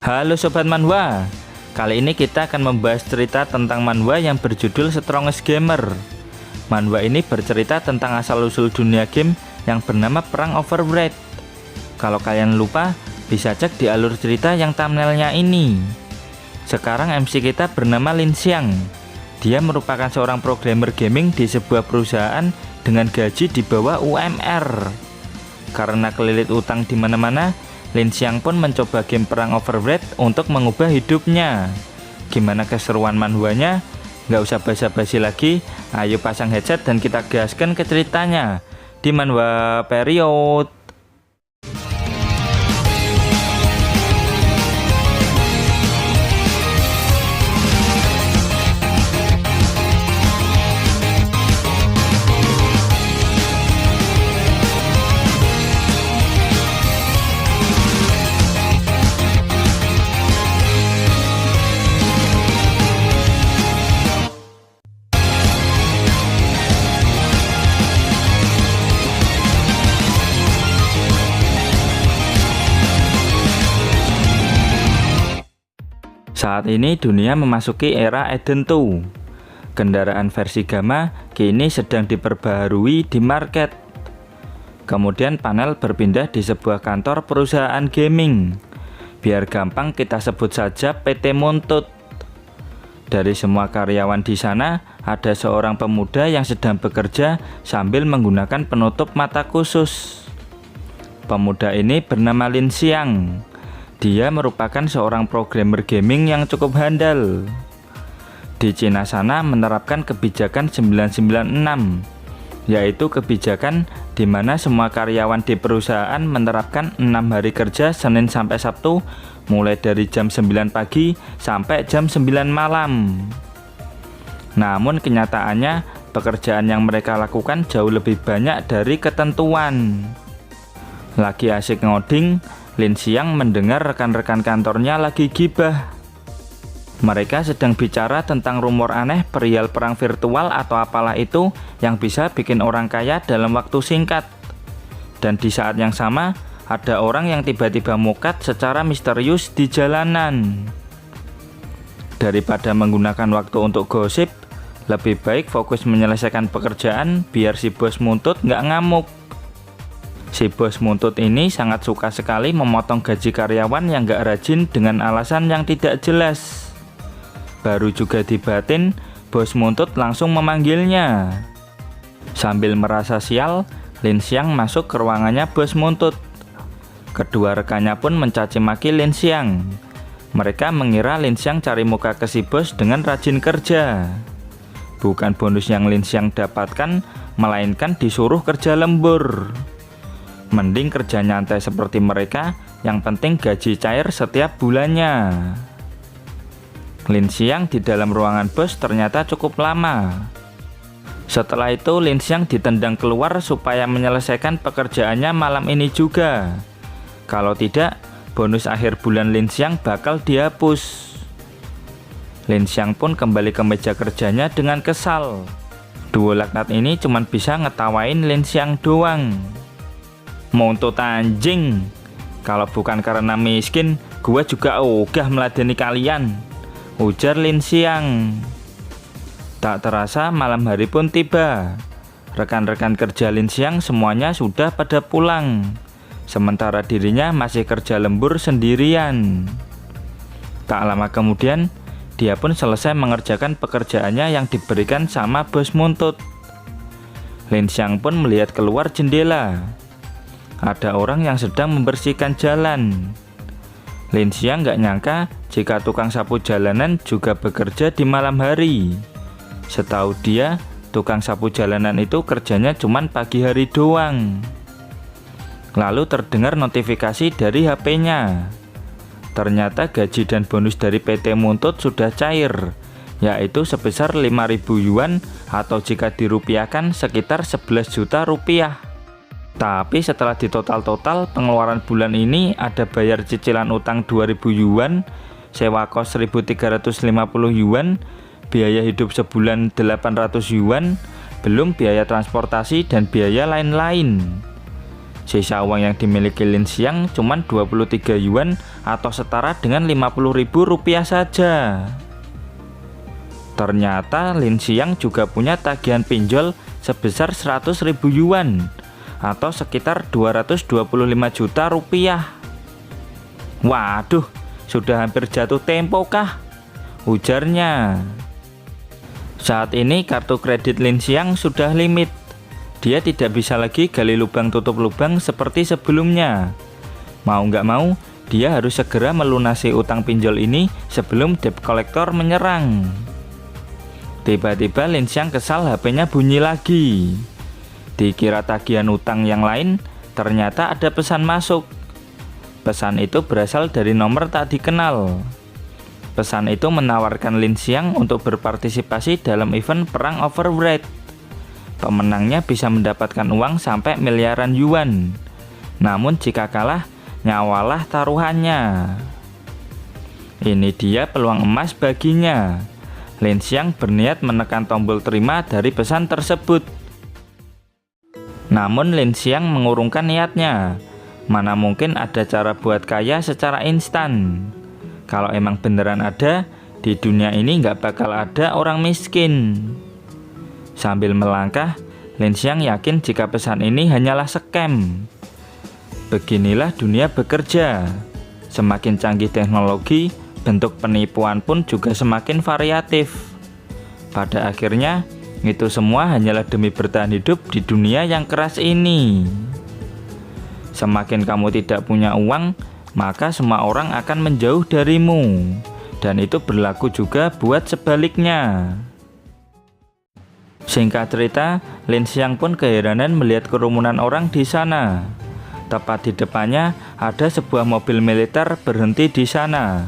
Halo Sobat Manhwa, kali ini kita akan membahas cerita tentang manhwa yang berjudul Strongest Gamer. Manhwa ini bercerita tentang asal-usul dunia game yang bernama Perang Overworld. Kalau kalian lupa, bisa cek di alur cerita yang thumbnailnya ini. Sekarang MC kita bernama Lin Xiang. Dia merupakan seorang programmer gaming di sebuah perusahaan dengan gaji di bawah UMR. Karena kelilit utang di mana-mana, Lin Xiang pun mencoba game Perang Overworld untuk mengubah hidupnya. Gimana keseruan manhwanya? Nggak usah basa-basi lagi, ayo pasang headset dan kita gaskan ke ceritanya di Manhwa Period. Saat ini dunia memasuki era Eden 2. Kendaraan versi Gamma kini sedang diperbaharui di market. Kemudian panel berpindah di sebuah kantor perusahaan gaming. Biar gampang kita sebut saja PT Muntut. Dari semua karyawan di sana, ada seorang pemuda yang sedang bekerja sambil menggunakan penutup mata khusus. Pemuda ini bernama Lin Xiang. Dia merupakan seorang programmer gaming yang cukup handal. Di Cina sana menerapkan kebijakan 996, yaitu kebijakan di mana semua karyawan di perusahaan menerapkan 6 hari kerja Senin sampai Sabtu, mulai dari jam 9 pagi sampai jam 9 malam. Namun kenyataannya, pekerjaan yang mereka lakukan jauh lebih banyak dari ketentuan. Lagi asik ngoding, Lin Xiang mendengar rekan-rekan kantornya lagi gibah. Mereka sedang bicara tentang rumor aneh perihal perang virtual atau apalah itu yang bisa bikin orang kaya dalam waktu singkat. Dan di saat yang sama, ada orang yang tiba-tiba mukat secara misterius di jalanan. Daripada menggunakan waktu untuk gosip, lebih baik fokus menyelesaikan pekerjaan biar si bos Muntut nggak ngamuk. Si bos Muntut ini sangat suka sekali memotong gaji karyawan yang gak rajin dengan alasan yang tidak jelas. Baru juga dibatin, bos Muntut langsung memanggilnya. Sambil merasa sial, Lin Xiang masuk ke ruangannya bos Muntut. Kedua rekannya pun mencaci maki Lin Xiang. Mereka mengira Lin Xiang cari muka ke si bos dengan rajin kerja. Bukan bonus yang Lin Xiang dapatkan, melainkan disuruh kerja lembur. Mending kerja nyantai seperti mereka, yang penting gaji cair setiap bulannya. Lin Xiang di dalam ruangan bos ternyata cukup lama. Setelah itu Lin Xiang ditendang keluar supaya menyelesaikan pekerjaannya malam ini juga. Kalau tidak, bonus akhir bulan Lin Xiang bakal dihapus. Lin Xiang pun kembali ke meja kerjanya dengan kesal. Duo laknat ini cuma bisa ngetawain Lin Xiang doang. Muntut anjing, kalau bukan karena miskin, gua juga ogah meladeni kalian, ujar Lin Xiang. Tak terasa malam hari pun tiba. Rekan-rekan kerja Lin Xiang semuanya sudah pada pulang, sementara dirinya masih kerja lembur sendirian. Tak lama kemudian, dia pun selesai mengerjakan pekerjaannya yang diberikan sama bos Muntut. Lin Xiang pun melihat keluar jendela. Ada orang yang sedang membersihkan jalan. Lin Xiang nggak nyangka jika tukang sapu jalanan juga bekerja di malam hari. Setahu dia, tukang sapu jalanan itu kerjanya cuma pagi hari doang. Lalu terdengar notifikasi dari HP-nya. Ternyata gaji dan bonus dari PT Muntut sudah cair, yaitu sebesar 5.000 yuan atau jika dirupiahkan sekitar 11 juta rupiah. Tapi setelah ditotal-total, pengeluaran bulan ini ada bayar cicilan utang 2.000 yuan, sewa kos 1.350 yuan, biaya hidup sebulan 800 yuan, belum biaya transportasi dan biaya lain-lain. Sisa uang yang dimiliki Lin Xiang cuma 23 yuan atau setara dengan 50.000 rupiah saja. Ternyata Lin Xiang juga punya tagihan pinjol sebesar 100.000 yuan atau sekitar 225 juta rupiah. Waduh, sudah hampir jatuh tempo kah? Ujarnya. Saat ini kartu kredit Lin Xiang sudah limit. Dia tidak bisa lagi gali lubang tutup lubang seperti sebelumnya. Mau nggak mau, dia harus segera melunasi utang pinjol ini sebelum debt collector menyerang. Tiba-tiba Lin Xiang kesal, HP-nya bunyi lagi. Dikira tagihan utang yang lain, ternyata ada pesan masuk. Pesan itu berasal dari nomor tak dikenal. Pesan itu menawarkan Lin Xiang untuk berpartisipasi dalam event perang override. Pemenangnya bisa mendapatkan uang sampai miliaran yuan. Namun jika kalah, nyawalah taruhannya. Ini dia peluang emas baginya. Lin Xiang berniat menekan tombol terima dari pesan tersebut. Namun Lin Xiang mengurungkan niatnya. Mana mungkin ada cara buat kaya secara instan. Kalau emang beneran ada, di dunia ini nggak bakal ada orang miskin. Sambil melangkah, Lin Xiang yakin jika pesan ini hanyalah scam. Beginilah dunia bekerja. Semakin canggih teknologi, bentuk penipuan pun juga semakin variatif. Pada akhirnya, itu semua hanyalah demi bertahan hidup di dunia yang keras ini. Semakin kamu tidak punya uang, maka semua orang akan menjauh darimu. Dan itu berlaku juga buat sebaliknya. Singkat cerita, Lin Xiang pun keheranan melihat kerumunan orang di sana. Tepat di depannya ada sebuah mobil militer berhenti di sana.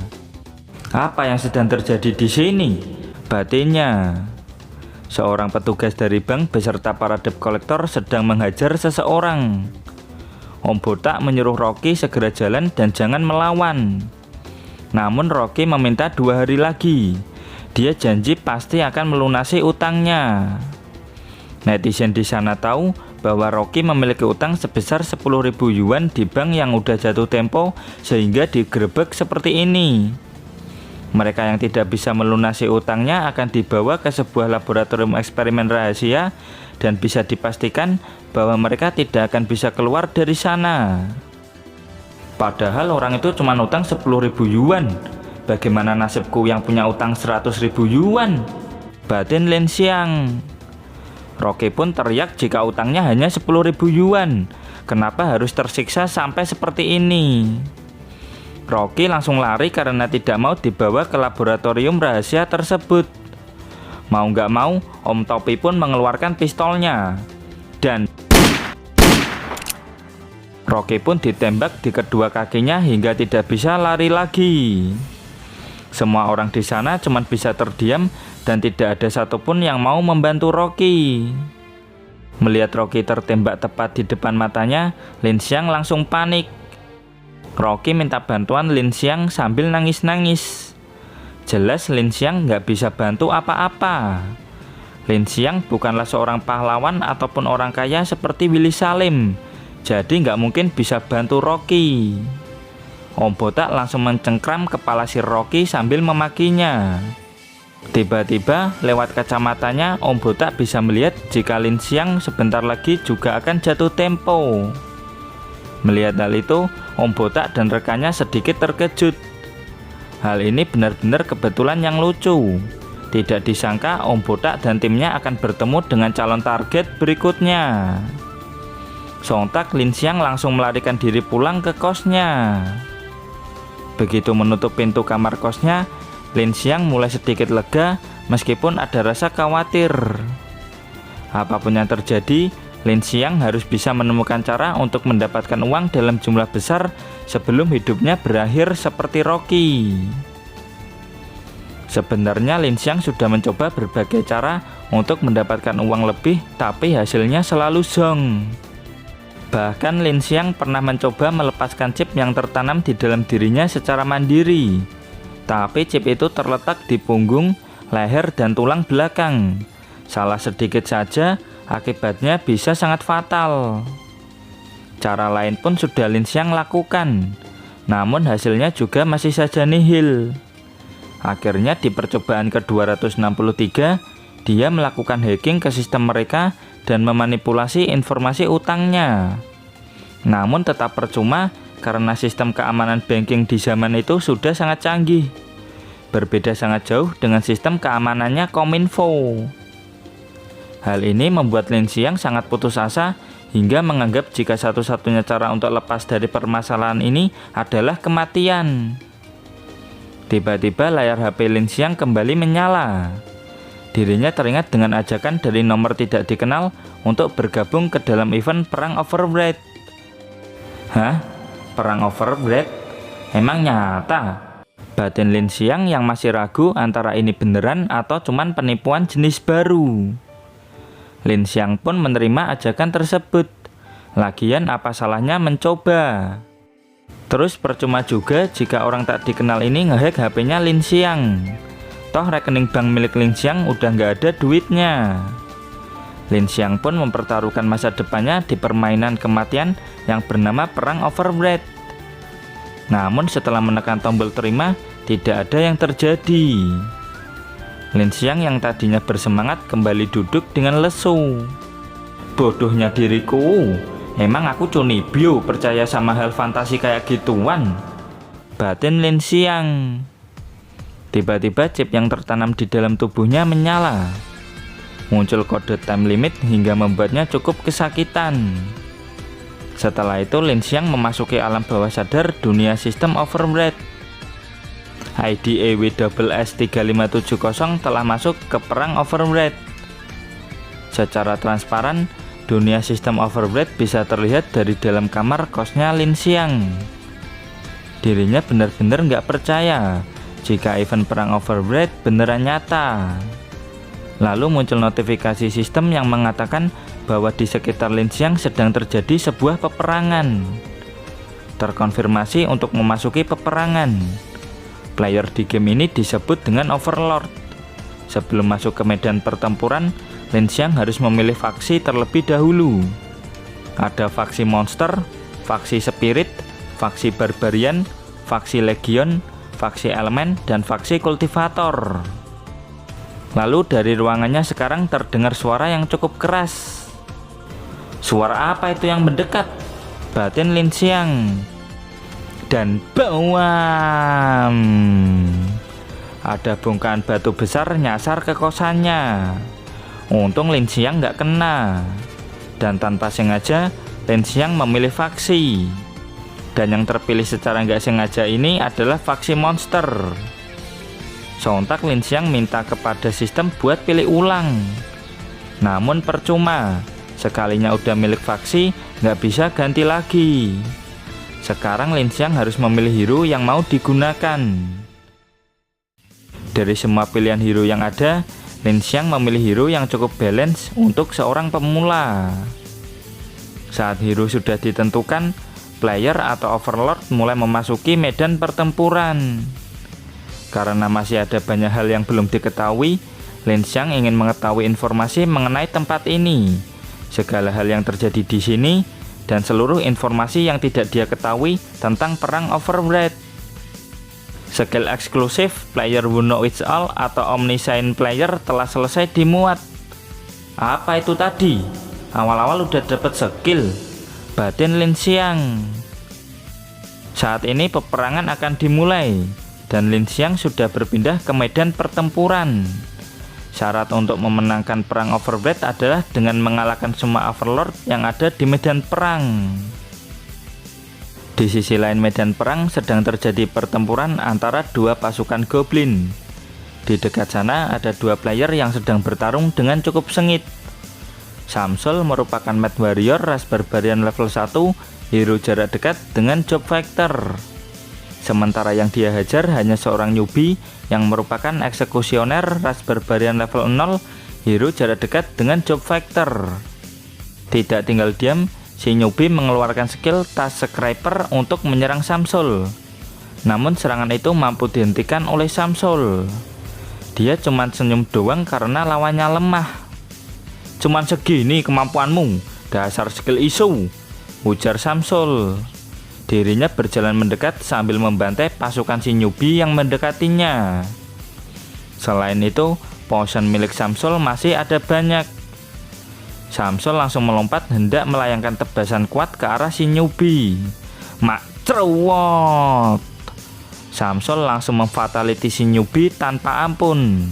Apa yang sedang terjadi di sini? Batinnya. Seorang petugas dari bank beserta para debt collector sedang menghajar seseorang. Om Botak menyuruh Rocky segera jalan dan jangan melawan. Namun Rocky meminta 2 hari lagi. Dia janji pasti akan melunasi utangnya. Netizen di sana tahu bahwa Rocky memiliki utang sebesar 10.000 yuan di bank yang udah jatuh tempo sehingga digerebek seperti ini. Mereka yang tidak bisa melunasi utangnya akan dibawa ke sebuah laboratorium eksperimen rahasia dan bisa dipastikan bahwa mereka tidak akan bisa keluar dari sana. Padahal orang itu cuma utang 10.000 yuan. Bagaimana nasibku yang punya utang 100.000 yuan? Batin Lin Xiang. Rocky pun teriak jika utangnya hanya 10.000 yuan. Kenapa harus tersiksa sampai seperti ini? Rocky langsung lari karena tidak mau dibawa ke laboratorium rahasia tersebut. Mau nggak mau, Om Topi pun mengeluarkan pistolnya. Dan Rocky pun ditembak di kedua kakinya hingga tidak bisa lari lagi. Semua orang di sana cuma bisa terdiam dan tidak ada satupun yang mau membantu Rocky. Melihat Rocky tertembak tepat di depan matanya, Lin Xiang langsung panik. Rocky minta bantuan Lin Xiang sambil nangis-nangis. Jelas Lin Xiang nggak bisa bantu apa-apa. Lin Xiang bukanlah seorang pahlawan ataupun orang kaya seperti Willy Salim. Jadi nggak mungkin bisa bantu Rocky. Om Botak langsung mencengkram kepala si Rocky sambil memakinya. Tiba-tiba lewat kacamatanya Om Botak bisa melihat jika Lin Xiang sebentar lagi juga akan jatuh tempo. Melihat hal itu, Om Botak dan rekannya sedikit terkejut. Hal ini benar-benar kebetulan yang lucu. Tidak disangka Om Botak dan timnya akan bertemu dengan calon target berikutnya. Sontak Lin Xiang langsung melarikan diri pulang ke kosnya. Begitu menutup pintu kamar kosnya, Lin Xiang mulai sedikit lega meskipun ada rasa khawatir. Apapun yang terjadi, Lin Xiang harus bisa menemukan cara untuk mendapatkan uang dalam jumlah besar sebelum hidupnya berakhir seperti Rocky. Sebenarnya Lin Xiang sudah mencoba berbagai cara untuk mendapatkan uang lebih, tapi hasilnya selalu zonk. Bahkan Lin Xiang pernah mencoba melepaskan chip yang tertanam di dalam dirinya secara mandiri. Tapi chip itu terletak di punggung, leher, dan tulang belakang. Salah sedikit saja, akibatnya bisa sangat fatal. Cara lain pun sudah Lin Xiang lakukan, namun hasilnya juga masih saja nihil. Akhirnya di percobaan ke-263, dia melakukan hacking ke sistem mereka dan memanipulasi informasi utangnya. Namun tetap percuma karena sistem keamanan banking di zaman itu sudah sangat canggih. Berbeda sangat jauh dengan sistem keamanannya Kominfo. Hal ini membuat Lin Xiang sangat putus asa hingga menganggap jika satu-satunya cara untuk lepas dari permasalahan ini adalah kematian. Tiba-tiba layar HP Lin Xiang kembali menyala. Dirinya teringat dengan ajakan dari nomor tidak dikenal untuk bergabung ke dalam event Perang Overbread. Hah? Perang Overbread? Emang nyata? Batin Lin Xiang yang masih ragu antara ini beneran atau cuman penipuan jenis baru. Lin Xiang pun menerima ajakan tersebut. Lagian apa salahnya mencoba? Terus percuma juga jika orang tak dikenal ini ngehack HP-nya Lin Xiang. Toh rekening bank milik Lin Xiang udah nggak ada duitnya. Lin Xiang pun mempertaruhkan masa depannya di permainan kematian yang bernama Perang Overbread. Namun setelah menekan tombol terima, tidak ada yang terjadi. Lin Xiang yang tadinya bersemangat kembali duduk dengan lesu. Bodohnya diriku, emang aku cunibyo percaya sama hal fantasi kayak gituan, batin Lin Xiang. Tiba-tiba chip yang tertanam di dalam tubuhnya menyala. Muncul kode time limit hingga membuatnya cukup kesakitan. Setelah itu Lin Xiang memasuki alam bawah sadar dunia sistem Overbread. ID EWSS3570 telah masuk ke perang Overbread. Secara transparan, dunia sistem Overbread bisa terlihat dari dalam kamar kosnya Lin Xiang. Dirinya benar-benar nggak percaya jika event perang Overbread beneran nyata. Lalu muncul notifikasi sistem yang mengatakan bahwa di sekitar Lin Xiang sedang terjadi sebuah peperangan. Terkonfirmasi untuk memasuki peperangan. Player di game ini disebut dengan Overlord. Sebelum masuk ke medan pertempuran, Lin Xiang harus memilih faksi terlebih dahulu. Ada faksi monster, faksi spirit, faksi barbarian, faksi legion, faksi elemen, dan faksi kultivator. Lalu dari ruangannya sekarang terdengar suara yang cukup keras. Suara apa itu yang mendekat? Batin Lin Xiang. Dan bawam, ada bongkahan batu besar nyasar ke kosannya. Untung Lin Xiang nggak kena. Dan tanpa sengaja Lin Xiang memilih faksi. Dan yang terpilih secara nggak sengaja ini adalah faksi monster. Sontak Lin Xiang minta kepada sistem buat pilih ulang. Namun percuma, sekalinya udah milik faksi nggak bisa ganti lagi. Sekarang Lin Xiang harus memilih hero yang mau digunakan. Dari semua pilihan hero yang ada, Lin Xiang memilih hero yang cukup balance untuk seorang pemula. Saat hero sudah ditentukan, player atau Overlord mulai memasuki medan pertempuran. Karena masih ada banyak hal yang belum diketahui, Lin Xiang ingin mengetahui informasi mengenai tempat ini, segala hal yang terjadi di sini, dan seluruh informasi yang tidak dia ketahui tentang perang Overbread. Skill eksklusif Player Who Know It All atau Omniscient Player telah selesai dimuat. Apa itu tadi? Awal-awal udah dapat skill, batin Lin Xiang. Saat ini peperangan akan dimulai, dan Lin Xiang sudah berpindah ke medan pertempuran. Syarat untuk memenangkan perang Overbread adalah dengan mengalahkan semua Overlord yang ada di medan perang. Di sisi lain medan perang sedang terjadi pertempuran antara dua pasukan goblin. Di dekat sana ada dua player yang sedang bertarung dengan cukup sengit. Samsul merupakan Mad Warrior ras barbarian level 1, hero jarak dekat dengan job fighter. Sementara yang dia hajar hanya seorang newbie yang merupakan eksekusioner ras barbarian level 0, hero jarak dekat dengan job fighter. Tidak tinggal diam, si newbie mengeluarkan skill Task Scraper untuk menyerang Samsul. Namun serangan itu mampu dihentikan oleh Samsul. Dia cuma senyum doang karena lawannya lemah. Cuman segini kemampuanmu, dasar skill isu, ujar Samsul. Dirinya berjalan mendekat sambil membantai pasukan Shinobi yang mendekatinya. Selain itu, potion milik Samsul masih ada banyak. Samsul langsung melompat hendak melayangkan tebasan kuat ke arah Shinobi. Mak cerewot. Samsul langsung memfatality Shinobi tanpa ampun.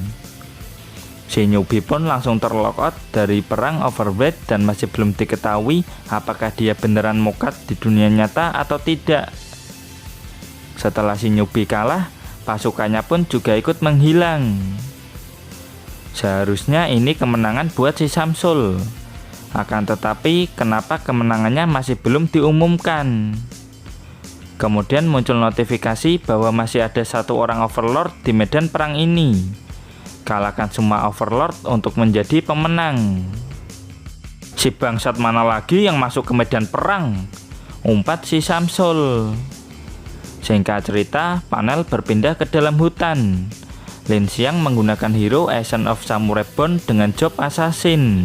Shinobi pun langsung terlockout dari perang Overwhelmed dan masih belum diketahui apakah dia beneran mokat di dunia nyata atau tidak. Setelah Shinobi kalah, pasukannya pun juga ikut menghilang. Seharusnya ini kemenangan buat si Samsul. Akan tetapi kenapa kemenangannya masih belum diumumkan? Kemudian muncul notifikasi bahwa masih ada satu orang Overlord di medan perang ini. Kalahkan semua Overlord untuk menjadi pemenang. Si bangsat mana lagi yang masuk ke medan perang? Umpat si Samsul. Singkat cerita, panel berpindah ke dalam hutan. Lin Xiang menggunakan hero Essence of Samurai Bond dengan job assassin.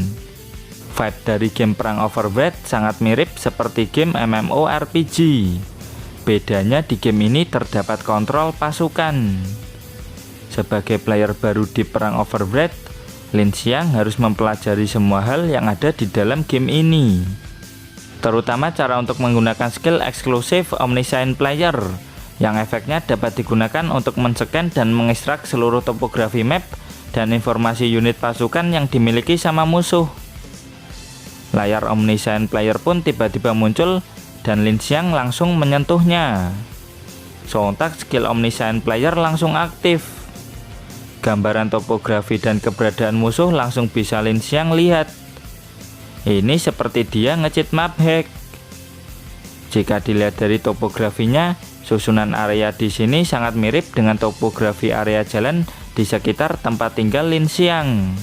Vibe dari game perang Overwhelmed sangat mirip seperti game MMORPG. Bedanya di game ini terdapat kontrol pasukan. Sebagai player baru di perang Overwhelmed, Lin Xiang harus mempelajari semua hal yang ada di dalam game ini. Terutama cara untuk menggunakan skill eksklusif Omniscient Player, yang efeknya dapat digunakan untuk men-scan dan mengekstrak seluruh topografi map dan informasi unit pasukan yang dimiliki sama musuh. Layar Omniscient Player pun tiba-tiba muncul dan Lin Xiang langsung menyentuhnya. Sontak skill Omniscient Player langsung aktif. Gambaran topografi dan keberadaan musuh langsung bisa Lin Xiang lihat. Ini seperti dia nge-cheat map hack. Jika dilihat dari topografinya, susunan area di sini sangat mirip dengan topografi area jalan di sekitar tempat tinggal Lin Xiang.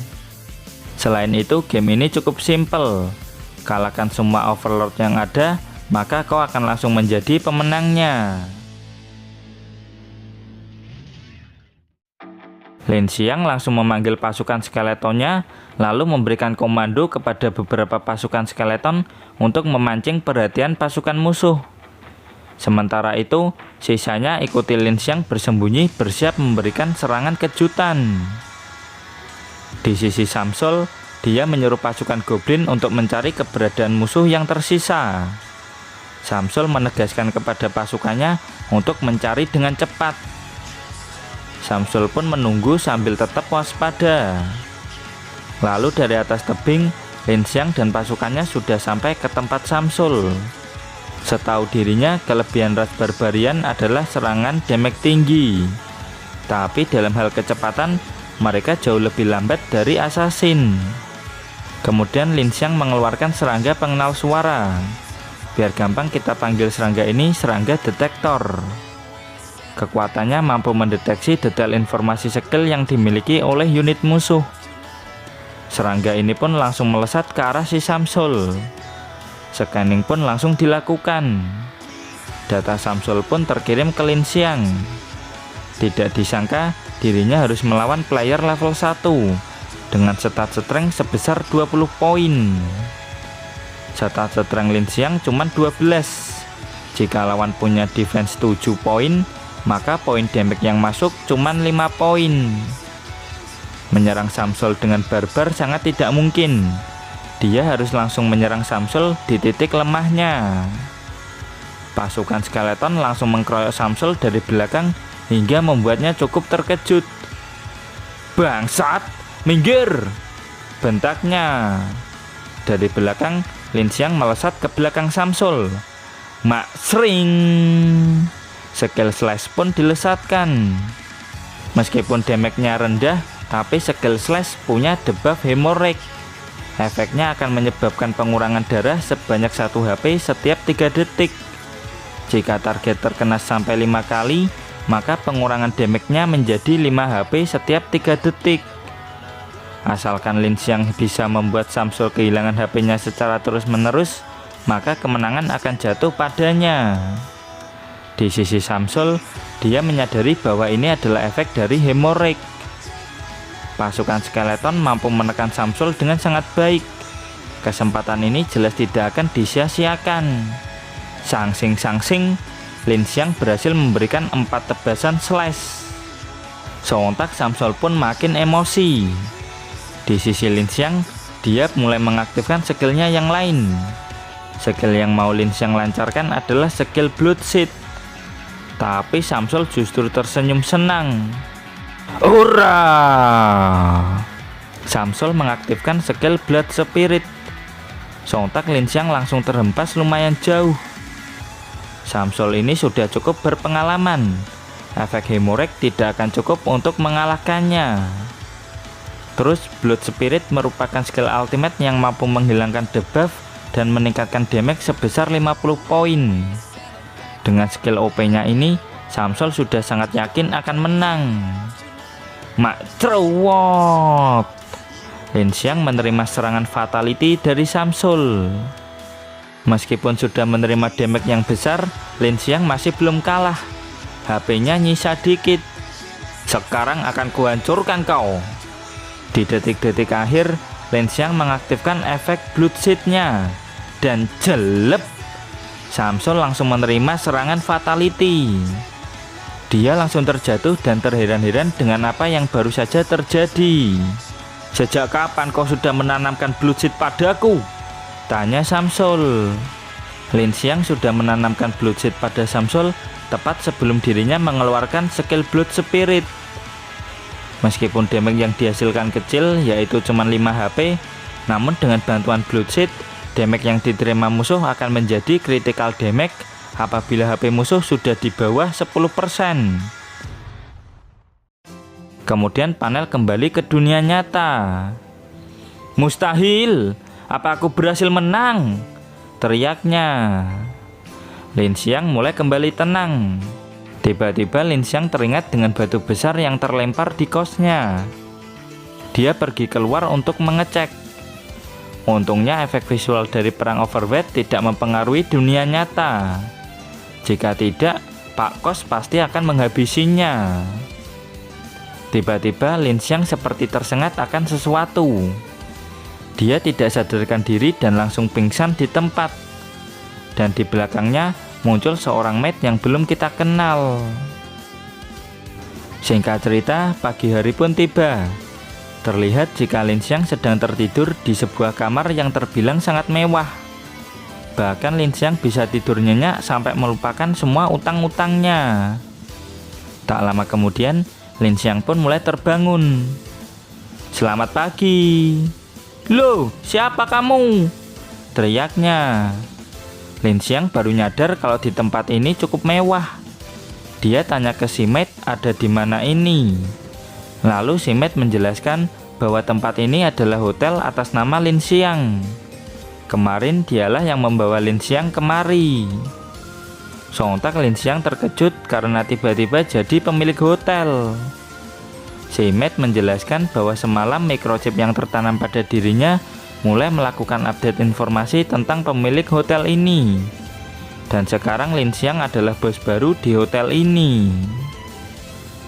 Selain itu, game ini cukup simple. Kalahkan semua Overlord yang ada, maka kau akan langsung menjadi pemenangnya. Lin Xiang langsung memanggil pasukan skeletonnya, lalu memberikan komando kepada beberapa pasukan skeleton untuk memancing perhatian pasukan musuh. Sementara itu, sisanya ikuti Lin Xiang bersembunyi bersiap memberikan serangan kejutan. Di sisi Samsul, dia menyuruh pasukan goblin untuk mencari keberadaan musuh yang tersisa. Samsul menegaskan kepada pasukannya untuk mencari dengan cepat. Samsul pun menunggu sambil tetap waspada. Lalu dari atas tebing, Lin Xiang dan pasukannya sudah sampai ke tempat Samsul. Setahu dirinya, kelebihan ras barbarian adalah serangan damage tinggi. Tapi dalam hal kecepatan, mereka jauh lebih lambat dari assassin. Kemudian Lin Xiang mengeluarkan serangga pengenal suara. Biar gampang kita panggil serangga ini serangga detektor. Kekuatannya mampu mendeteksi detail informasi skill yang dimiliki oleh unit musuh. Serangga ini pun langsung melesat ke arah si Samsul. Scanning pun langsung dilakukan. Data Samsul pun terkirim ke Lin Xiang. Tidak disangka dirinya harus melawan player level 1 dengan stat strength sebesar 20 poin. Stat strength Lin Xiang cuma 12. Jika lawan punya defense 7 poin, maka poin damage yang masuk cuma 5 poin. Menyerang Samsul dengan barbar sangat tidak mungkin. Dia harus langsung menyerang Samsul di titik lemahnya. Pasukan skeleton langsung mengkeroyok Samsul dari belakang hingga membuatnya cukup terkejut. "Bangsat, minggir!" bentaknya. Dari belakang, Lin Xiang melesat ke belakang Samsul. Mak sering. Skill slash pun dilesatkan. Meskipun damage-nya rendah, tapi skill slash punya debuff hemorrhage. Efeknya akan menyebabkan pengurangan darah sebanyak 1 HP setiap 3 detik. Jika target terkena sampai 5 kali, maka pengurangan damage-nya menjadi 5 HP setiap 3 detik. Asalkan Lin Xiang bisa membuat Samsul kehilangan HP-nya secara terus-menerus, maka kemenangan akan jatuh padanya. Di sisi Samsul, dia menyadari bahwa ini adalah efek dari hemorrhage. Pasukan skeleton mampu menekan Samsul dengan sangat baik, Kesempatan ini jelas tidak akan disia-siakan. Sangsing, Lin Xiang berhasil memberikan 4 tebasan slash. Sontak Samsul pun makin emosi. Di sisi Lin Xiang, dia mulai mengaktifkan skillnya yang lain. Skill yang mau Lin Xiang lancarkan adalah skill Blood Seed. Tapi Samsul justru tersenyum senang. Hurra! Samsul mengaktifkan skill Blood Spirit. Sontak Lin Xiang langsung terhempas lumayan jauh. Samsul ini sudah cukup berpengalaman. Efek Hemorrhage tidak akan cukup untuk mengalahkannya. Terus Blood Spirit merupakan skill ultimate yang mampu menghilangkan debuff dan meningkatkan damage sebesar 50 poin. Dengan skill OP-nya ini, Samsul sudah sangat yakin akan menang. Macrewot! Lin Xiang menerima serangan fatality dari Samsul. Meskipun sudah menerima damage yang besar, Lin Xiang masih belum kalah. HP-nya nyisa dikit. Sekarang akan kuhancurkan kau. Di detik-detik akhir, Lin Xiang mengaktifkan efek Blood Seed-nya. Dan jelep, Samsul langsung menerima serangan fatality. Dia langsung terjatuh dan terheran-heran dengan apa yang baru saja terjadi. Sejak kapan kau sudah menanamkan Blood Seed padaku? Tanya Samsul. Lin Xiang sudah menanamkan Blood Seed pada Samsul tepat sebelum dirinya mengeluarkan skill Blood Spirit. Meskipun damage yang dihasilkan kecil, yaitu cuma 5 HP, namun dengan bantuan Blood Seed, damage yang diterima musuh akan menjadi critical damage apabila HP musuh sudah di bawah 10%. Kemudian panel kembali ke dunia nyata. Mustahil! Apa aku berhasil menang? Teriaknya. Lin Xiang mulai kembali tenang. Tiba-tiba Lin Xiang teringat dengan batu besar yang terlempar di kosnya. Dia pergi keluar untuk mengecek. Untungnya efek visual dari perang Overwatch tidak mempengaruhi dunia nyata. Jika tidak, Pak Kos pasti akan menghabisinya. Tiba-tiba Lin Xiang seperti tersengat akan sesuatu. Dia tidak sadarkan diri dan langsung pingsan di tempat. Dan di belakangnya muncul seorang mate yang belum kita kenal. Singkat cerita, pagi hari pun tiba. Terlihat jika Lin Xiang sedang tertidur di sebuah kamar yang terbilang sangat mewah. Bahkan Lin Xiang bisa tidur nyenyak sampai melupakan semua utang-utangnya. Tak lama kemudian, Lin Xiang pun mulai terbangun. Selamat pagi. Loh, siapa kamu? Teriaknya. Lin Xiang baru nyadar kalau di tempat ini cukup mewah. Dia tanya ke si mate ada di mana ini. Lalu si mate menjelaskan bahwa tempat ini adalah hotel atas nama Lin Xiang. Kemarin dialah yang membawa Lin Xiang kemari. Sontak Lin Xiang terkejut karena tiba-tiba jadi pemilik hotel. Si mate menjelaskan bahwa semalam microchip yang tertanam pada dirinya mulai melakukan update informasi tentang pemilik hotel ini. Dan sekarang Lin Xiang adalah bos baru di hotel ini.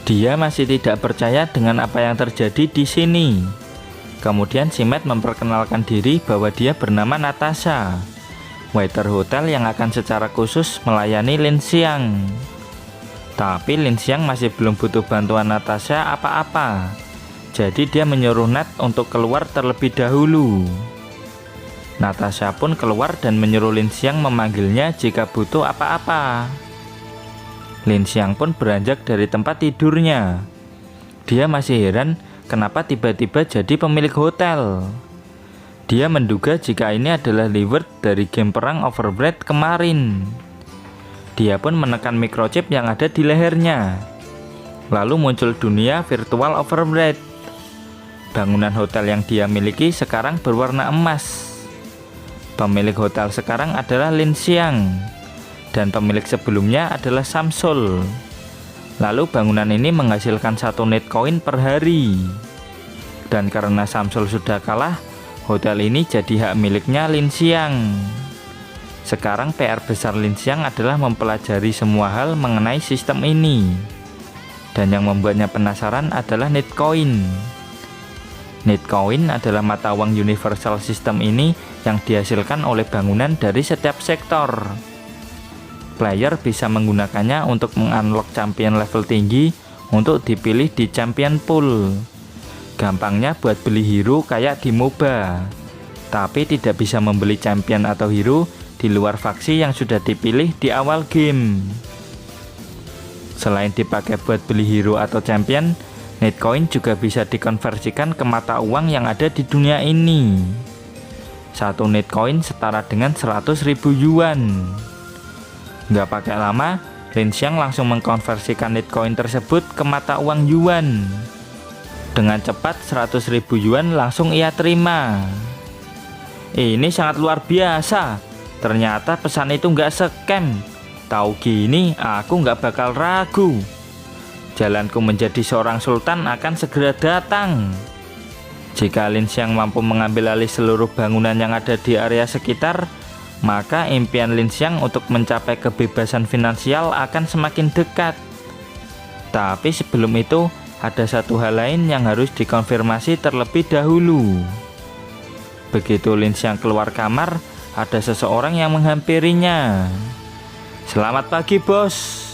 Dia masih tidak percaya dengan apa yang terjadi di sini. Kemudian si mate memperkenalkan diri bahwa dia bernama Natasha, waiter hotel yang akan secara khusus melayani Lin Xiang. Tapi Lin Xiang masih belum butuh bantuan Natasha apa-apa. Jadi dia menyuruh Nat untuk keluar terlebih dahulu. Natasha pun keluar dan menyuruh Lin Xiang memanggilnya jika butuh apa-apa. Lin Xiang pun beranjak dari tempat tidurnya. Dia masih heran kenapa tiba-tiba jadi pemilik hotel. Dia menduga jika ini adalah reward dari game perang Overwatch kemarin. Dia pun menekan microchip yang ada di lehernya. Lalu muncul dunia virtual Overwatch. Bangunan hotel yang dia miliki sekarang berwarna emas. Pemilik hotel sekarang adalah Lin Xiang. Dan pemilik sebelumnya adalah Samsul. Lalu bangunan ini menghasilkan 1 net coin per hari. Dan karena Samsul sudah kalah, hotel ini jadi hak miliknya Lin Xiang. Sekarang PR besar Lin Xiang adalah mempelajari semua hal mengenai sistem ini. Dan yang membuatnya penasaran adalah net coin. Nitecoin adalah mata uang universal system ini yang dihasilkan oleh bangunan dari setiap sektor. Player bisa menggunakannya untuk mengunlock champion level tinggi untuk dipilih di champion pool. Gampangnya buat beli hero kayak di MOBA, tapi tidak bisa membeli champion atau hero di luar faksi yang sudah dipilih di awal game. Selain dipakai buat beli hero atau champion, Nitecoin juga bisa dikonversikan ke mata uang yang ada di dunia ini. Satu Nitecoin setara dengan 100.000 yuan. Nggak pakai lama, Lin Xiang langsung mengkonversikan Nitecoin tersebut ke mata uang yuan. Dengan cepat 100.000 yuan langsung ia terima. Ini sangat luar biasa. Ternyata pesan itu nggak scam. Tahu gini, aku nggak bakal ragu. Jalanku menjadi seorang sultan akan segera datang. Jika Lin Xiang mampu mengambil alih seluruh bangunan yang ada di area sekitar, maka impian Lin Xiang untuk mencapai kebebasan finansial akan semakin dekat. Tapi sebelum itu, ada satu hal lain yang harus dikonfirmasi terlebih dahulu. Begitu Lin Xiang keluar kamar, ada seseorang yang menghampirinya. "Selamat pagi, bos."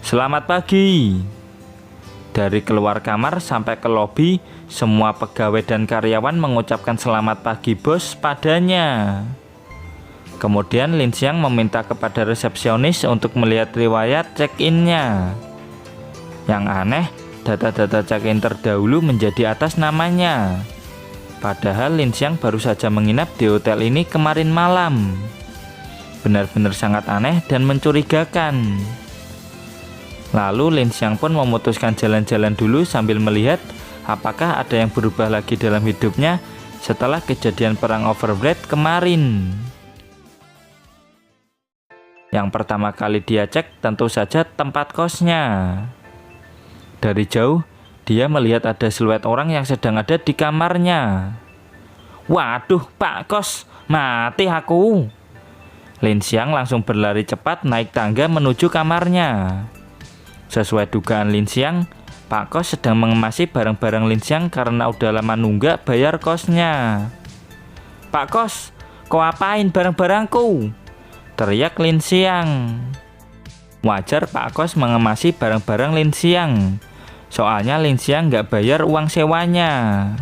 "Selamat pagi." Dari keluar kamar sampai ke lobi, semua pegawai dan karyawan mengucapkan selamat pagi bos padanya. Kemudian Lin Xiang meminta kepada resepsionis untuk melihat riwayat check-in-nya. Yang aneh, data-data check-in terdahulu menjadi atas namanya. Padahal Lin Xiang baru saja menginap di hotel ini kemarin malam. Benar-benar sangat aneh dan mencurigakan. Lalu Lin Xiang pun memutuskan jalan-jalan dulu sambil melihat apakah ada yang berubah lagi dalam hidupnya setelah kejadian perang Overblade kemarin. Yang pertama kali dia cek tentu saja tempat kosnya. Dari jauh, dia melihat ada siluet orang yang sedang ada di kamarnya. "Waduh, Pak Kos, mati aku." Lin Xiang langsung berlari cepat naik tangga menuju kamarnya. Sesuai dugaan Lin Xiang, Pak Kos sedang mengemasi barang-barang Lin Xiang karena udah lama nunggak bayar kosnya. "Pak Kos, kau apain barang-barangku?" teriak Lin Xiang. Wajar Pak Kos mengemasi barang-barang Lin Xiang. Soalnya Lin Xiang nggak bayar uang sewanya.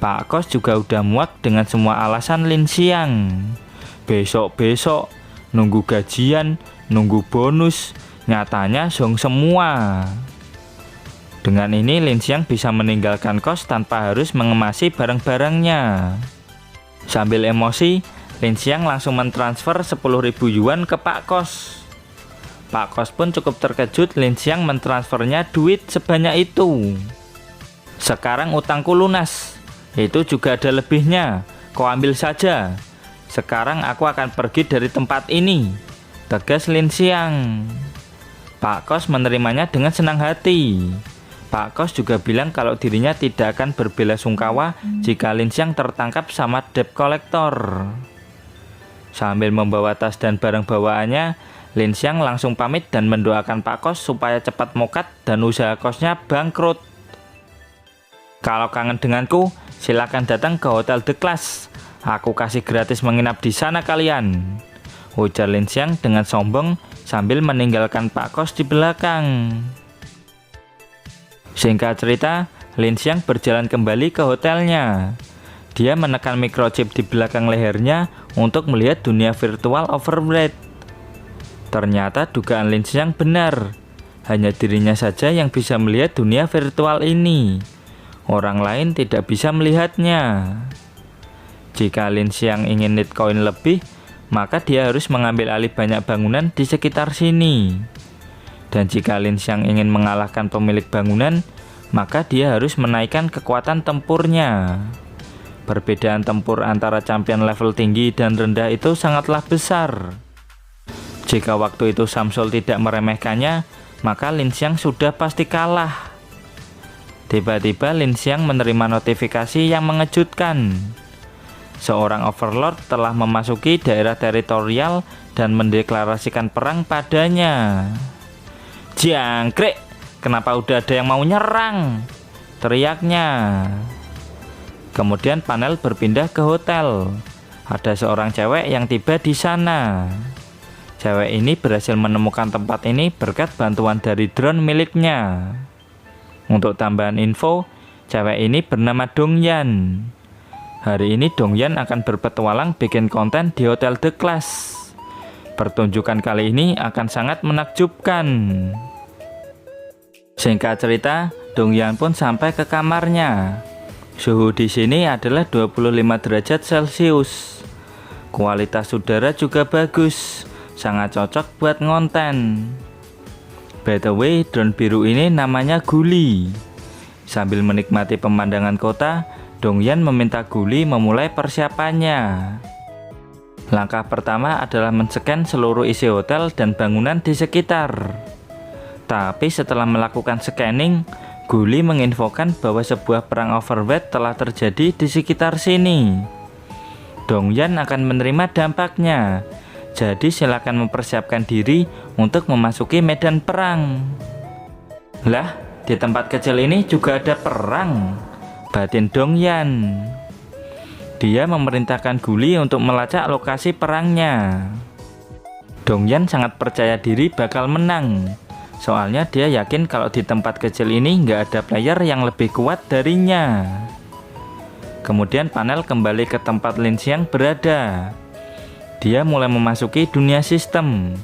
Pak Kos juga udah muak dengan semua alasan Lin Xiang. Besok-besok, nunggu gajian, nunggu bonus, nyatanya zong semua. Dengan ini Lin Xiang bisa meninggalkan kos tanpa harus mengemasi barang-barangnya. Sambil emosi, Lin Xiang langsung mentransfer 10.000 yuan ke Pak Kos. Pak Kos pun cukup terkejut Lin Xiang mentransfernya duit sebanyak itu. "Sekarang utangku lunas. Itu juga ada lebihnya. Kau ambil saja. Sekarang aku akan pergi dari tempat ini," tegas Lin Xiang. Pak Kos menerimanya dengan senang hati. Pak Kos juga bilang kalau dirinya tidak akan berbelasungkawa jika Lin Xiang tertangkap sama debt collector. Sambil membawa tas dan barang bawaannya, Lin Xiang langsung pamit dan mendoakan Pak Kos supaya cepat mokat dan usaha kosnya bangkrut. "Kalau kangen denganku, silakan datang ke Hotel The Class. Aku kasih gratis menginap di sana kalian," ujar Lin Xiang dengan sombong sambil meninggalkan Pak Kos di belakang. Singkat cerita, Lin Xiang berjalan kembali ke hotelnya. Dia menekan microchip di belakang lehernya untuk melihat dunia virtual Overblade. Ternyata dugaan Lin Xiang benar. Hanya dirinya saja yang bisa melihat dunia virtual ini. Orang lain tidak bisa melihatnya. Jika Lin Xiang ingin Nitecoin lebih, maka dia harus mengambil alih banyak bangunan di sekitar sini. Dan jika Lin Xiang ingin mengalahkan pemilik bangunan, maka dia harus menaikkan kekuatan tempurnya. Perbedaan tempur antara champion level tinggi dan rendah itu sangatlah besar. Jika waktu itu Samsul tidak meremehkannya, maka Lin Xiang sudah pasti kalah. Tiba-tiba Lin Xiang menerima notifikasi yang mengejutkan. Seorang overlord telah memasuki daerah teritorial dan mendeklarasikan perang padanya. "Jangkrik, kenapa udah ada yang mau nyerang?" teriaknya. Kemudian panel berpindah ke hotel. Ada seorang cewek yang tiba di sana. Cewek ini berhasil menemukan tempat ini berkat bantuan dari drone miliknya. Untuk tambahan info, cewek ini bernama Dongyan. Hari ini Dongyan akan berpetualang bikin konten di Hotel The Class. Pertunjukan kali ini akan sangat menakjubkan. Singkat cerita, Dongyan pun sampai ke kamarnya. Suhu di sini adalah 25 derajat Celcius. Kualitas udara juga bagus, sangat cocok buat ngonten. By the way, drone biru ini namanya Guli. Sambil menikmati pemandangan kota, Dongyan meminta Guli memulai persiapannya. Langkah pertama adalah men-scan seluruh isi hotel dan bangunan di sekitar. Tapi setelah melakukan scanning, Guli menginfokan bahwa sebuah perang overweight telah terjadi di sekitar sini. Dongyan akan menerima dampaknya, jadi silakan mempersiapkan diri untuk memasuki medan perang. Lah, di tempat kecil ini juga ada perang, batin Dongyan. Dia memerintahkan Guli untuk melacak lokasi perangnya. Dongyan sangat percaya diri bakal menang. Soalnya dia yakin kalau di tempat kecil ini nggak ada player yang lebih kuat darinya. Kemudian panel kembali ke tempat Lin Xiang berada. Dia mulai memasuki dunia sistem.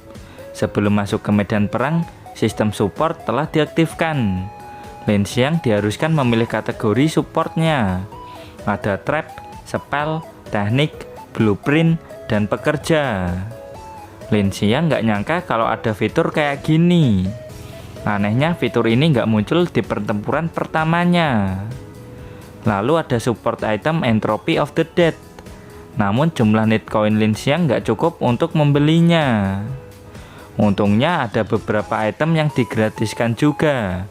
Sebelum masuk ke medan perang, sistem support telah diaktifkan. Lin Xiang diharuskan memilih kategori supportnya. Ada trap, spell, teknik, blueprint, dan pekerja. Lin Xiang nggak nyangka kalau ada fitur kayak gini. Anehnya fitur ini nggak muncul di pertempuran pertamanya. Lalu ada support item Entropy of the Dead. Namun jumlah need coin Lin Xiang nggak cukup untuk membelinya. Untungnya ada beberapa item yang digratiskan juga.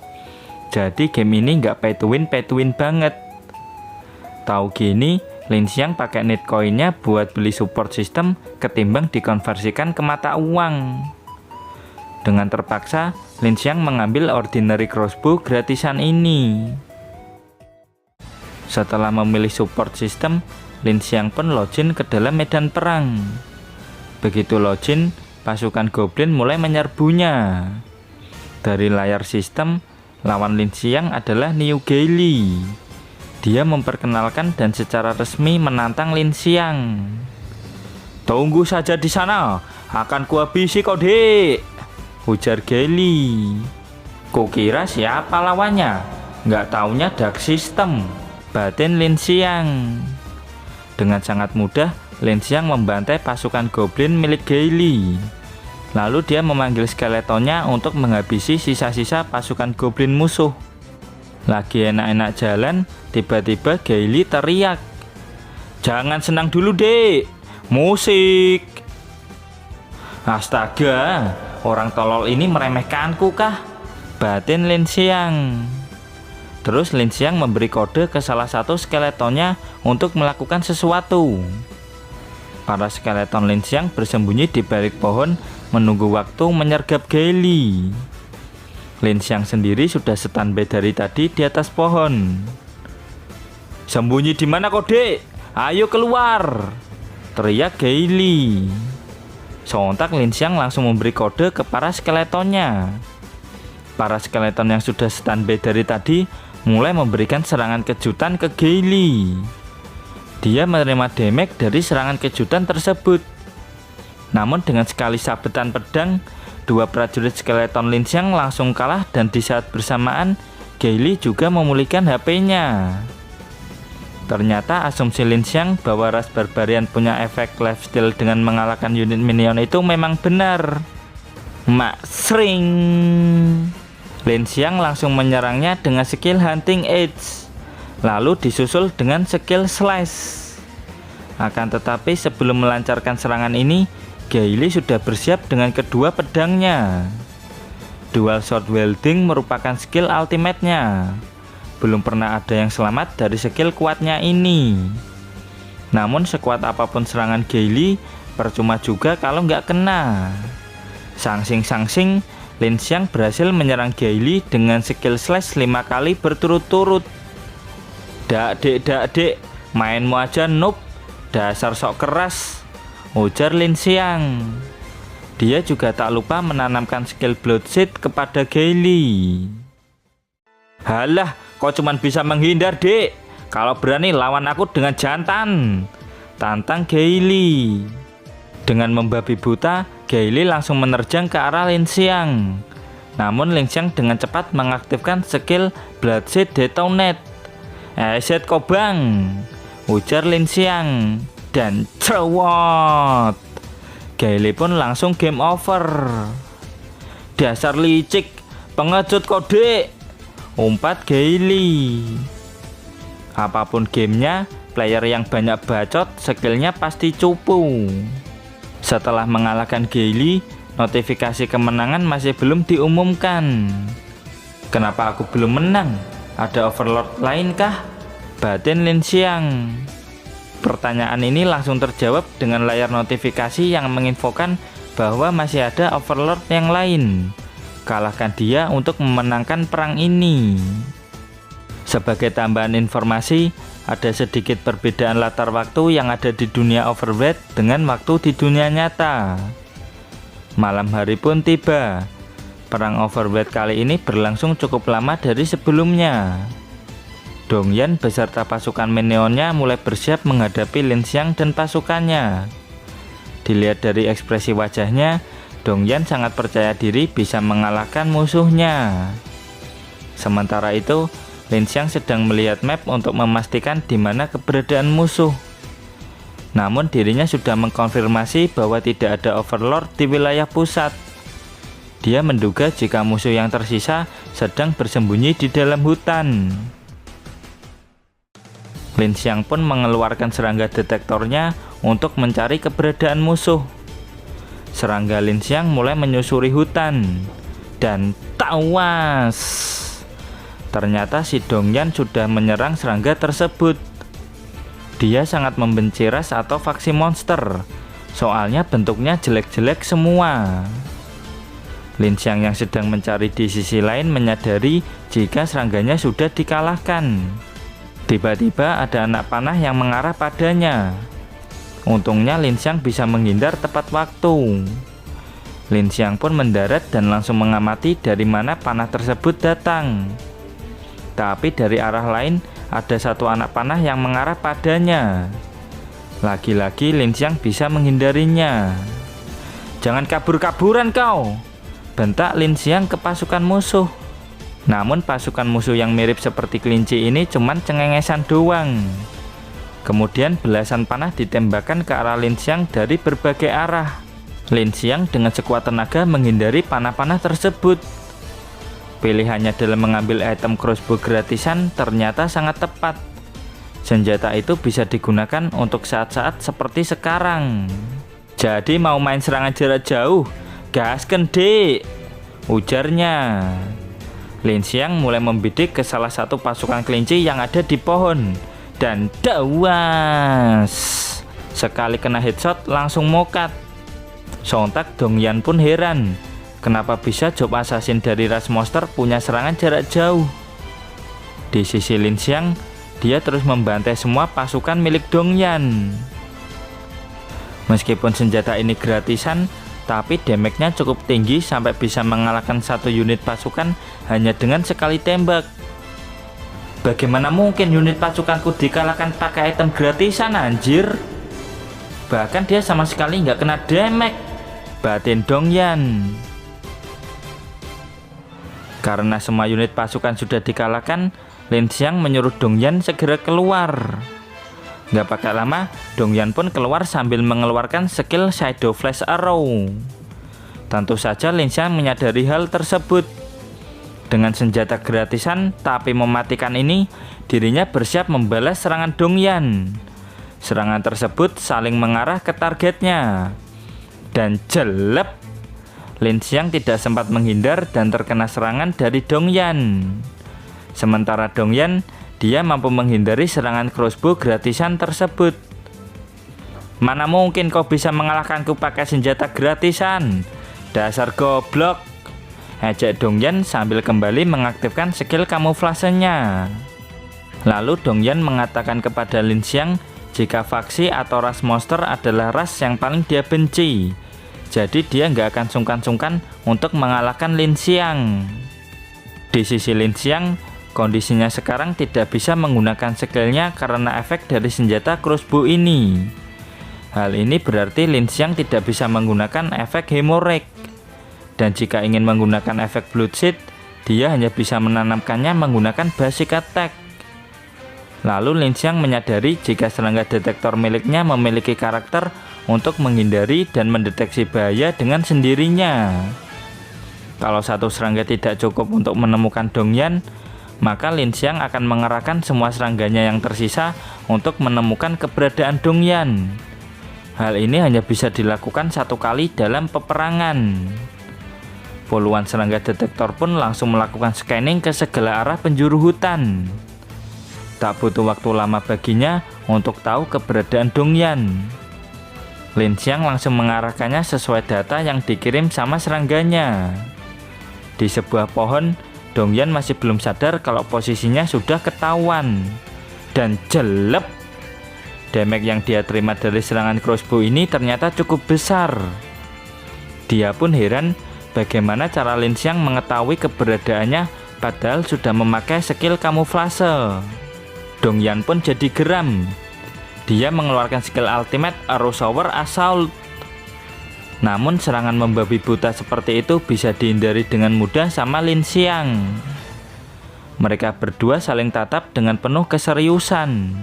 Jadi game ini nggak pay to win banget. Tahu gini, Lin Xiang pakai need coinnya buat beli support system ketimbang dikonversikan ke mata uang. Dengan terpaksa, Lin Xiang mengambil ordinary crossbow gratisan ini. Setelah memilih support system, Lin Xiang pun login ke dalam medan perang. Begitu login, pasukan goblin mulai menyerbunya. Dari layar sistem, lawan Lin Xiang adalah Niu Gaili. Dia memperkenalkan dan secara resmi menantang Lin Xiang. "Tunggu saja di sana, akan kuhabisi kau, Dek," ujar Gaili. "Kukira siapa lawannya? Nggak taunya Dark System," batin Lin Xiang. Dengan sangat mudah, Lin Xiang membantai pasukan goblin milik Gaili. Lalu dia memanggil skeletonnya untuk menghabisi sisa-sisa pasukan goblin musuh. Lagi enak-enak jalan, tiba-tiba Gaili teriak, "Jangan senang dulu, Dek, musik." "Astaga, orang tolol ini meremehkanku kah?" batin Lin Xiang. Terus Lin Xiang memberi kode ke salah satu skeletonnya untuk melakukan sesuatu. Para skeleton Lin Xiang bersembunyi di balik pohon menunggu waktu menyergap Gaili. Lin Xiang sendiri sudah standby dari tadi di atas pohon. "Sembunyi di mana kau, Dek? Ayo keluar!" teriak Gaili. Sontak Lin Xiang langsung memberi kode ke para skeletonnya. Para skeleton yang sudah standby dari tadi mulai memberikan serangan kejutan ke Gaili. Dia menerima damage dari serangan kejutan tersebut. Namun dengan sekali sabetan pedang, dua prajurit skeleton Lin Xiang langsung kalah dan di saat bersamaan Gaili juga memulihkan HP-nya. Ternyata asumsi Lin Xiang bahwa ras barbarian punya efek lifesteal dengan mengalahkan unit minion itu memang benar. Mak sring. Lin Xiang langsung menyerangnya dengan skill Hunting Edge, lalu disusul dengan skill Slash. Akan tetapi sebelum melancarkan serangan ini, Gaili sudah bersiap dengan kedua pedangnya. Dual Sword Wielding merupakan skill ultimate-nya. Belum pernah ada yang selamat dari skill kuatnya ini. Namun sekuat apapun serangan Gaili, percuma juga kalau nggak kena. Sangsing-sangsing, Lin Xiang berhasil menyerang Gaili dengan skill slash 5 kali berturut-turut. Dak dek, Mainmu aja noob, dasar sok keras, ujar Lin Xiang. Dia juga tak lupa menanamkan skill Blood Seed kepada Gaily. Halah, kau cuman bisa menghindar, Dek. Kalau berani lawan aku dengan jantan, tantang Gaily. Dengan membabi buta, Gaily langsung menerjang ke arah Lin Xiang. Namun Lin Xiang dengan cepat mengaktifkan skill Blood Seed Detonate. Eset kau bang, ujar Lin Xiang. Dan cewot, Gaily pun langsung game over. Dasar licik, pengecut kode, umpat Gaily. Apapun gamenya, player yang banyak bacot skillnya pasti cupu. Setelah mengalahkan Gaily, notifikasi kemenangan masih belum diumumkan. Kenapa aku belum menang? Ada overlord lain kah? Batin Lin Xiang. Pertanyaan ini langsung terjawab dengan layar notifikasi yang menginfokan bahwa masih ada overlord yang lain. Kalahkan dia untuk memenangkan perang ini. Sebagai tambahan informasi, ada sedikit perbedaan latar waktu yang ada di dunia Overwatch dengan waktu di dunia nyata. Malam hari pun tiba. Perang Overwatch kali ini berlangsung cukup lama dari sebelumnya. Dongyan beserta pasukan minionnya mulai bersiap menghadapi Lin Xiang dan pasukannya. Dilihat dari ekspresi wajahnya, Dongyan sangat percaya diri bisa mengalahkan musuhnya. Sementara itu, Lin Xiang sedang melihat map untuk memastikan di mana keberadaan musuh. Namun dirinya sudah mengkonfirmasi bahwa tidak ada overlord di wilayah pusat. Dia menduga jika musuh yang tersisa sedang bersembunyi di dalam hutan. Lin Xiang pun mengeluarkan serangga detektornya untuk mencari keberadaan musuh. Serangga Lin Xiang mulai menyusuri hutan dan tawas. Ternyata si Dongyan sudah menyerang serangga tersebut. Dia sangat membenci ras atau faksi monster, soalnya bentuknya jelek-jelek semua. Lin Xiang yang sedang mencari di sisi lain menyadari jika serangganya sudah dikalahkan. Tiba-tiba ada anak panah yang mengarah padanya. Untungnya Lin Xiang bisa menghindar tepat waktu. Lin Xiang pun mendarat dan langsung mengamati dari mana panah tersebut datang. Tapi dari arah lain ada satu anak panah yang mengarah padanya. Lagi-lagi Lin Xiang bisa menghindarinya. Jangan kabur-kaburan kau, bentak Lin Xiang ke pasukan musuh. Namun pasukan musuh yang mirip seperti kelinci ini cuman cengengesan doang. Kemudian belasan panah ditembakkan ke arah Lin Xiang dari berbagai arah. Lin Xiang dengan sekuat tenaga menghindari panah-panah tersebut. Pilihannya dalam mengambil item crossbow gratisan ternyata sangat tepat. Senjata itu bisa digunakan untuk saat-saat seperti sekarang. Jadi mau main serangan jarak jauh? Gasken dek, ujarnya. Lin Xiang mulai membidik ke salah satu pasukan kelinci yang ada di pohon. Dan dawas, sekali kena headshot langsung mokat. Sontak Dongyan pun heran, kenapa bisa job assassin dari ras monster punya serangan jarak jauh. Di sisi Lin Xiang, dia terus membantai semua pasukan milik Dongyan. Meskipun senjata ini gratisan, tapi damage-nya cukup tinggi sampai bisa mengalahkan satu unit pasukan hanya dengan sekali tembak. Bagaimana mungkin unit pasukanku dikalahkan pakai item gratisan anjir? Bahkan dia sama sekali nggak kena damage, batin Dongyan. Karena semua unit pasukan sudah dikalahkan, Lin Xiang menyuruh Dongyan segera keluar. Nggak pakai lama, Dongyan pun keluar sambil mengeluarkan skill Shadow Flash Arrow. Tentu saja Lin Xiang menyadari hal tersebut. Dengan senjata gratisan tapi mematikan ini, dirinya bersiap membalas serangan Dongyan. Serangan tersebut saling mengarah ke targetnya. Dan jelep, Lin Xiang tidak sempat menghindar dan terkena serangan dari Dongyan. Sementara Dongyan, dia mampu menghindari serangan crossbow gratisan tersebut. Mana mungkin kau bisa mengalahkanku pakai senjata gratisan? Dasar goblok, ejek Dongyan sambil kembali mengaktifkan skill kamuflasenya. Lalu Dongyan mengatakan kepada Lin Xiang jika faksi atau ras monster adalah ras yang paling dia benci. Jadi dia nggak akan sungkan-sungkan untuk mengalahkan Lin Xiang. Di sisi Lin Xiang, kondisinya sekarang tidak bisa menggunakan skillnya karena efek dari senjata crossbow ini. Hal ini berarti Lin Xiang tidak bisa menggunakan efek hemorrhage. Dan jika ingin menggunakan efek bloodshed, dia hanya bisa menanamkannya menggunakan basic attack. Lalu Lin Xiang menyadari jika serangga detektor miliknya memiliki karakter untuk menghindari dan mendeteksi bahaya dengan sendirinya. Kalau satu serangga tidak cukup untuk menemukan Dongyan, maka Lin Xiang akan mengerahkan semua serangganya yang tersisa untuk menemukan keberadaan Dongyan. Hal ini hanya bisa dilakukan satu kali dalam peperangan. Puluhan serangga detektor pun langsung melakukan scanning ke segala arah penjuru hutan. Tak butuh waktu lama baginya untuk tahu keberadaan Dongyan. Lin Xiang langsung mengarahkannya sesuai data yang dikirim sama serangganya. Di sebuah pohon, Dongyan masih belum sadar kalau posisinya sudah ketahuan. Dan jelep, damage yang dia terima dari serangan crossbow ini ternyata cukup besar. Dia pun heran bagaimana cara Lin Xiang mengetahui keberadaannya padahal sudah memakai skill kamuflase. Dongyan pun jadi geram. Dia mengeluarkan skill ultimate Arrow Shower Assault. Namun serangan membabi buta seperti itu bisa dihindari dengan mudah sama Lin Xiang. Mereka berdua saling tatap dengan penuh keseriusan.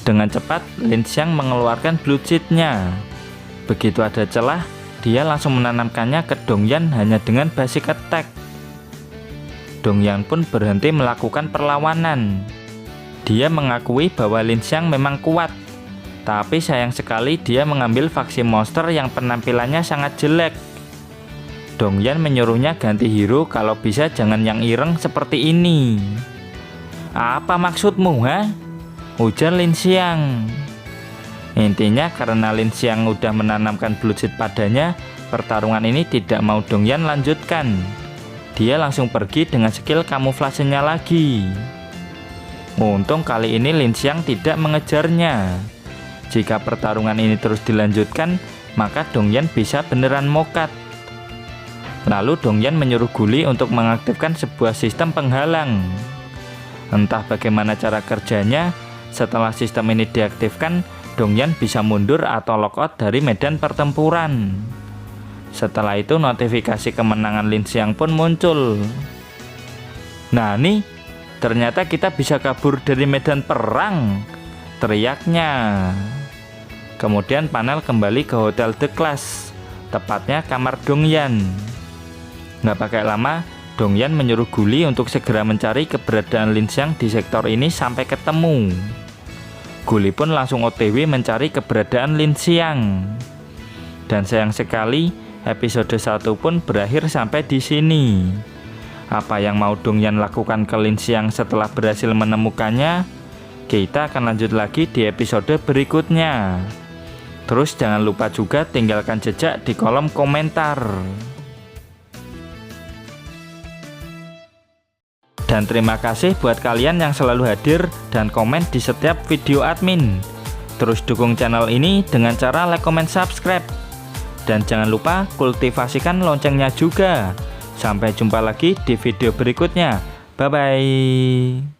Dengan cepat Lin Xiang mengeluarkan bloodshed-nya. Begitu ada celah, dia langsung menanamkannya ke Dongyan hanya dengan basic attack. Dongyan pun berhenti melakukan perlawanan. Dia mengakui bahwa Lin Xiang memang kuat, tapi sayang sekali dia mengambil faksi monster yang penampilannya sangat jelek. Dongyan menyuruhnya ganti hero kalau bisa jangan yang ireng seperti ini. Apa maksudmu, ha? Ujar Lin Xiang. Intinya karena Lin Xiang udah menanamkan bloodshed padanya, pertarungan ini tidak mau Dongyan lanjutkan. Dia langsung pergi dengan skill kamuflasenya lagi. Untung kali ini Lin Xiang tidak mengejarnya. Jika pertarungan ini terus dilanjutkan, maka Dongyan bisa beneran mokat. Lalu Dongyan menyuruh Guli untuk mengaktifkan sebuah sistem penghalang. Entah bagaimana cara kerjanya, setelah sistem ini diaktifkan, Dongyan bisa mundur atau lockout dari medan pertempuran. Setelah itu notifikasi kemenangan Lin Xiang pun muncul. Nah nih, ternyata kita bisa kabur dari medan perang, teriaknya. Kemudian panel kembali ke Hotel The Class, tepatnya kamar Dongyan. Nggak pakai lama, Dongyan menyuruh Guli untuk segera mencari keberadaan Lin Xiang di sektor ini sampai ketemu. Guli pun langsung OTW mencari keberadaan Lin Xiang. Dan sayang sekali, episode 1 pun berakhir sampai di sini. Apa yang mau Dongyan lakukan ke Lin Xiang setelah berhasil menemukannya? Kita akan lanjut lagi di episode berikutnya. Terus jangan lupa juga tinggalkan jejak di kolom komentar. Dan terima kasih buat kalian yang selalu hadir dan komen di setiap video admin. Terus dukung channel ini dengan cara like, comment, subscribe. Dan jangan lupa kultivasikan loncengnya juga. Sampai jumpa lagi di video berikutnya. Bye-bye.